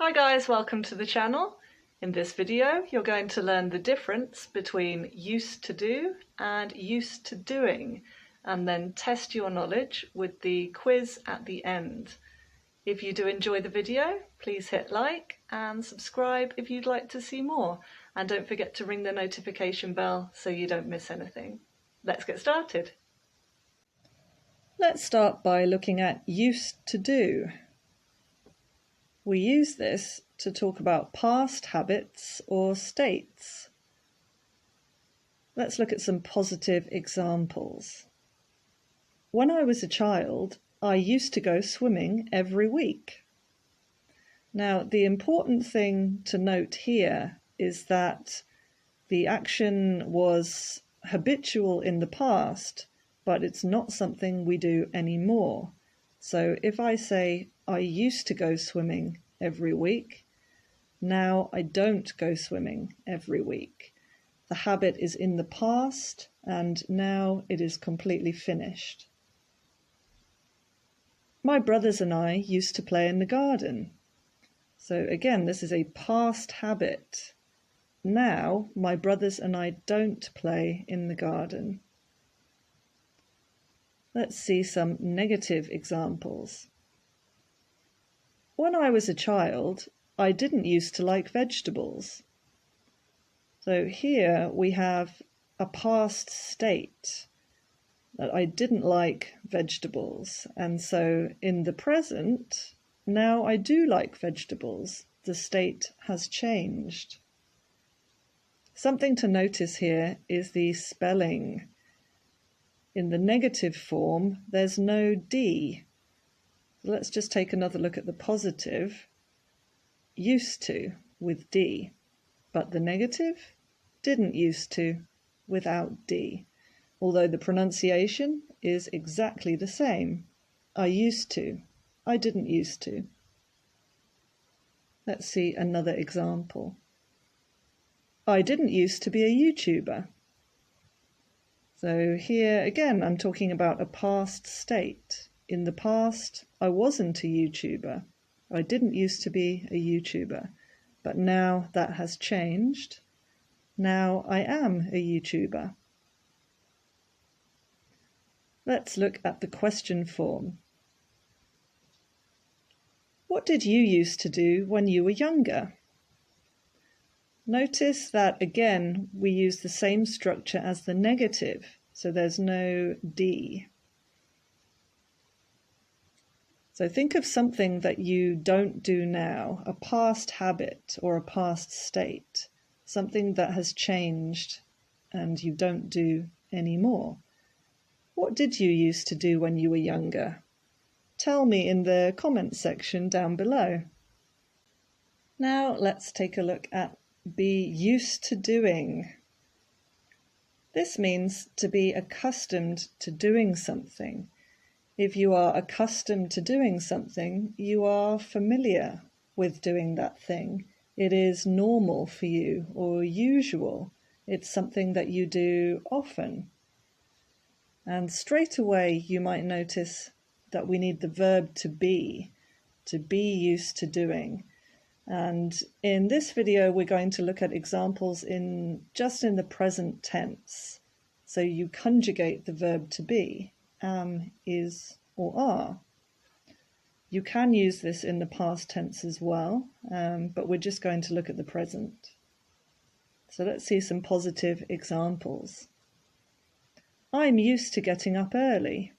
Hi guys, welcome to the channel. In this video you're going to learn the difference between used to do and used to doing, and then test your knowledge with the quiz at the end. If you do enjoy the video, please hit like and subscribe if you'd like to see more, and don't forget to ring the notification bell so you don't miss anything. Let's get started. Let's start by looking at used to do. We use this to talk about past habits or states. Let's look at some positive examples. When I was a child, I used to go swimming every week. Now, the important thing to note here is that the action was habitual in the past, but it's not something we do anymore. So if I say, I used to go swimming every week, now I don't go swimming every week. The habit is in the past and now it is completely finished. My brothers and I used to play in the garden. So again, this is a past habit. Now my brothers and I don't play in the garden. Let's see some negative examples. When I was a child, I didn't used to like vegetables. So here we have a past state that I didn't like vegetables, and so in the present, now I do like vegetables. The state has changed. Something to notice here is the spelling. In the negative form, there's no D. Let's just take another look at the positive. Used to with D, but the negative didn't used to without D, although the pronunciation is exactly the same. I used to, I didn't used to. Let's see another example. I didn't used to be a YouTuber. So here again, I'm talking about a past state. In the past, I wasn't a YouTuber. I didn't used to be a YouTuber, but now that has changed. Now I am a YouTuber. Let's look at the question form. What did you used to do when you were younger? Notice that again we use the same structure as the negative, so there's no D. So think of something that you don't do now, a past habit or a past state, something that has changed and you don't do anymore. What did you used to do when you were younger? Tell me in the comment section down below. Now let's take a look at be used to doing. This means to be accustomed to doing something. If you are accustomed to doing something, you are familiar with doing that thing. It is normal for you or usual. It's something that you do often. And straight away you might notice that we need the verb to be used to doing. And in this video, we're going to look at examples just in the present tense. So you conjugate the verb to be, am, is, or are. You can use this in the past tense as well, but we're just going to look at the present. So let's see some positive examples. I'm used to getting up early.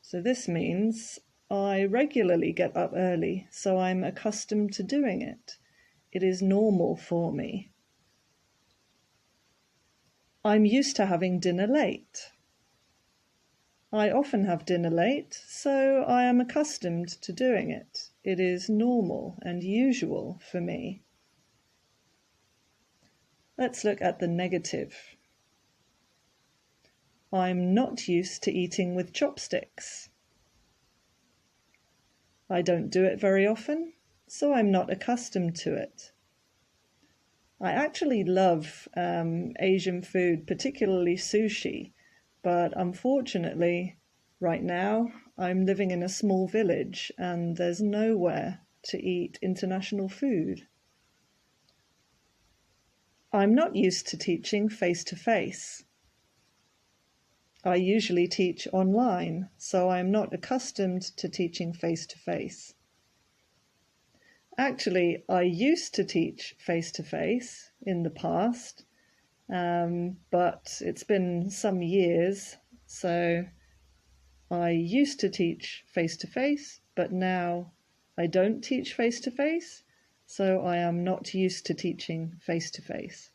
So this means I regularly get up early, so I'm accustomed to doing it. It is normal for me. I'm used to having dinner late. I often have dinner late, so I am accustomed to doing it. It is normal and usual for me. Let's look at the negative. I'm not used to eating with chopsticks. I don't do it very often, so I'm not accustomed to it. I actually love Asian food, particularly sushi, but unfortunately, right now, I'm living in a small village and there's nowhere to eat international food. I'm not used to teaching face-to-face. I usually teach online, so I'm not accustomed to teaching face-to-face. Actually, I used to teach face-to-face in the past, but it's been some years, so I used to teach face-to-face, but now I don't teach face-to-face, so I am not used to teaching face-to-face.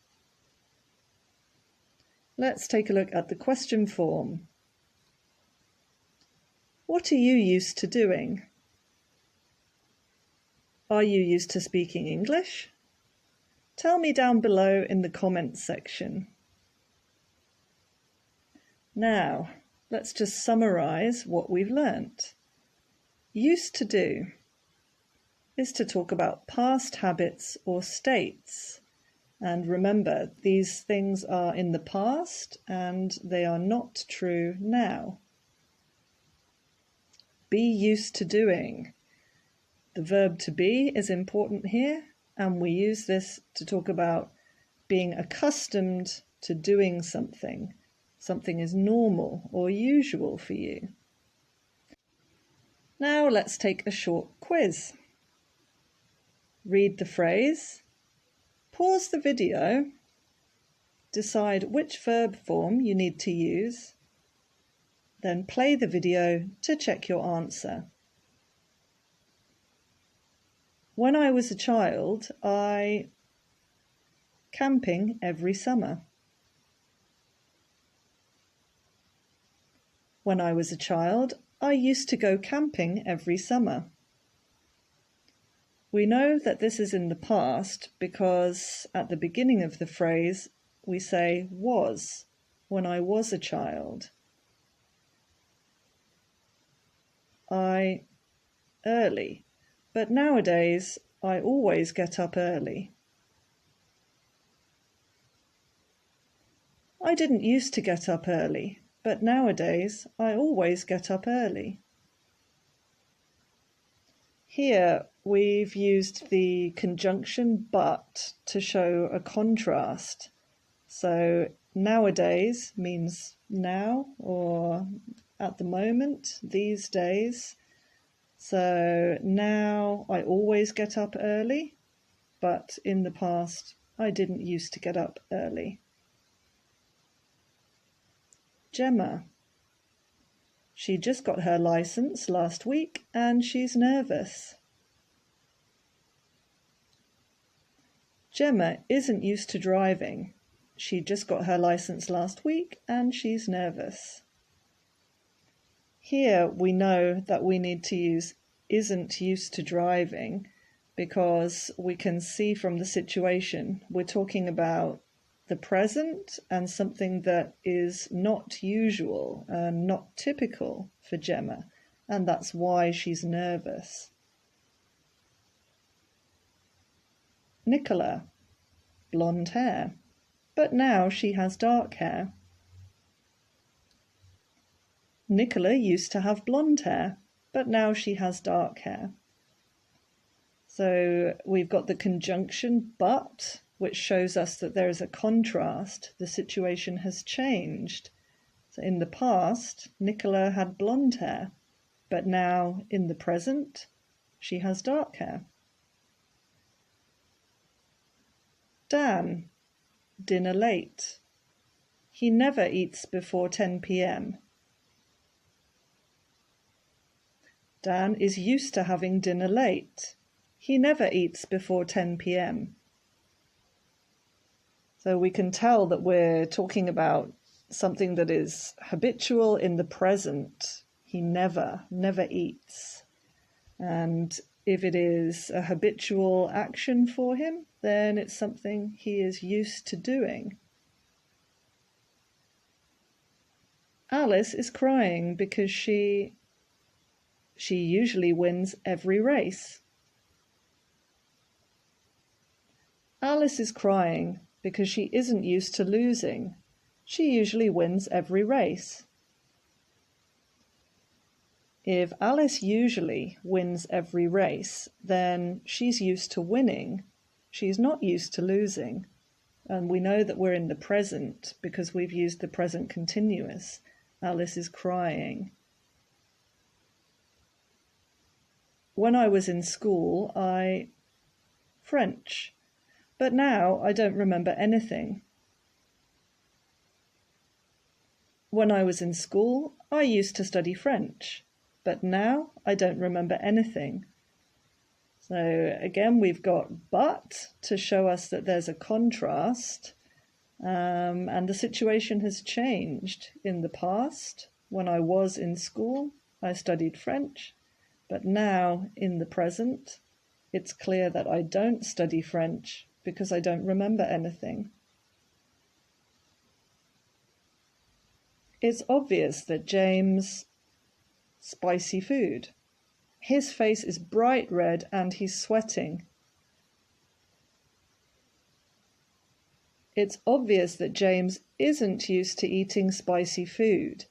Let's take a look at the question form. What are you used to doing? Are you used to speaking English? Tell me down below in the comments section. Now, let's just summarize what we've learnt. Used to do is to talk about past habits or states. And remember, these things are in the past and they are not true now. Be used to doing. The verb to be is important here, and we use this to talk about being accustomed to doing something. Something is normal or usual for you. Now let's take a short quiz. Read the phrase, pause the video, decide which verb form you need to use, then play the video to check your answer. When I was a child, I camping every summer. When I was a child, I used to go camping every summer. We know that this is in the past because at the beginning of the phrase we say was, when I was a child. I early. But nowadays, I always get up early. I didn't used to get up early, but nowadays, I always get up early. Here, we've used the conjunction but to show a contrast. So, nowadays means now or at the moment, these days. So now I always get up early, but in the past I didn't used to get up early. Gemma. She just got her license last week and she's nervous. Gemma isn't used to driving. She just got her license last week and she's nervous. Here we know that we need to use isn't used to driving because we can see from the situation we're talking about the present and something that is not usual and not typical for Gemma, and that's why she's nervous. Nicola, blonde hair, but now she has dark hair. Nicola used to have blonde hair, but now she has dark hair. So we've got the conjunction but, which shows us that there is a contrast. The situation has changed. So in the past, Nicola had blonde hair, but now in the present, she has dark hair. Dan, dinner late. He never eats before 10 p.m. Dan is used to having dinner late. He never eats before 10 p.m. So we can tell that we're talking about something that is habitual in the present. He never eats. And if it is a habitual action for him, then it's something he is used to doing. Alice is crying because she usually wins every race. Alice is crying because she isn't used to losing. She usually wins every race. If Alice usually wins every race, then she's used to winning. She's not used to losing. And we know that we're in the present because we've used the present continuous. Alice is crying. When I was in school, French. But now I don't remember anything. When I was in school, I used to study French. But now I don't remember anything. So again, we've got but to show us that there's a contrast, and the situation has changed. In the past, when I was in school, I studied French, but now in the present, it's clear that I don't study French because I don't remember anything. It's obvious that James spicy food. His face is bright red and he's sweating. It's obvious that James isn't used to eating spicy food.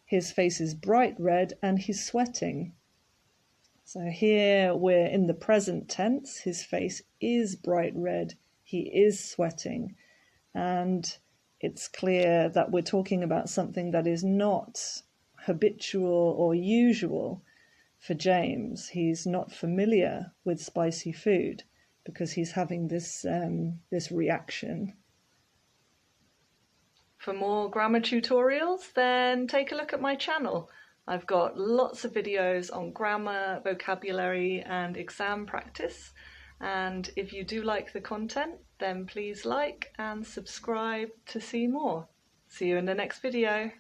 His face is bright red and he's sweating. So here we're in the present tense. His face is bright red. He is sweating. And it's clear that we're talking about something that is not habitual or usual for James. He's not familiar with spicy food because he's having this reaction. For more grammar tutorials, then take a look at my channel. I've got lots of videos on grammar, vocabulary and exam practice. And if you do like the content, then please like and subscribe to see more. See you in the next video.